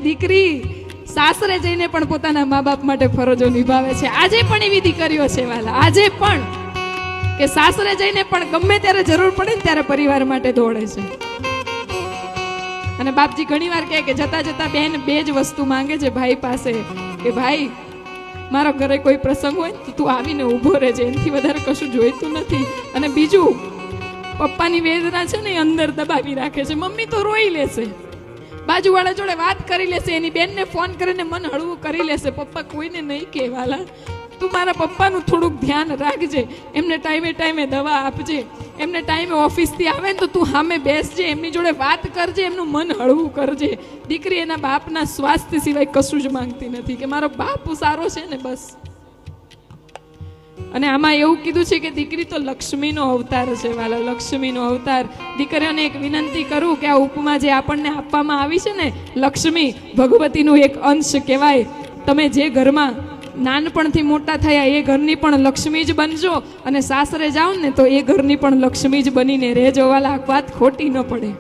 દીકરી સાસરે જઈને પણ પોતાના મા બાપ માટે ફરજો નિભાવે છે. આજે પણ એવી દીકરીઓ છે વાલા, આજે પણ કે સાસરે જઈને પણ ગમે ત્યારે જરૂર પડે ને ત્યારે પરિવાર માટે દોડે છે. અને બાપજી ઘણીવાર કહે કે જતા જતા બેન બે જ વસ્તુ માંગે છે ભાઈ પાસે કે ભાઈ મારા ઘરે કોઈ પ્રસંગ હોય તો તું આવીને ઊભો રહેજે, એનાથી વધારે કશું જોઈતું નથી. અને બીજું, પપ્પાની વેદના છે ને એ અંદર દબાવી રાખે છે. મમ્મી તો રોઈ લેશે, બાજુવાળા જોડે વાત કરી લેશે, એની બેનને ફોન કરીને મન હળવું કરી લેશે. પપ્પા કોઈને નહીં કહેવાલા, તું મારા પપ્પાનું થોડુંક ધ્યાન રાખજે, એમને ટાઈમે ટાઈમે દવા આપજે, એમને ટાઈમે ઓફિસથી આવે ને તો તું સામે બેસજે, એમની જોડે વાત કરજે, એમનું મન હળવું કરજે. દીકરી એના બાપના સ્વાસ્થ્ય સિવાય કશું જ માંગતી નથી કે મારો બાપ સારો છે ને બસ. અને આમાં એવું કીધું છે કે દીકરી તો લક્ષ્મીનો અવતાર છે વાલા, લક્ષ્મીનો અવતાર. દીકરીઓને એક વિનંતી કરું કે આ ઉપમા જે આપણને આપવામાં આવી છે ને, લક્ષ્મી ભગવતીનું એક અંશ કહેવાય. તમે જે ઘરમાં નાનપણથી મોટા થયા એ ઘરની પણ લક્ષ્મી જ બનજો, અને સાસરે જાઓ ને તો એ ઘરની પણ લક્ષ્મી જ બનીને રહેજો વાલા. વાત ખોટી ન પડે.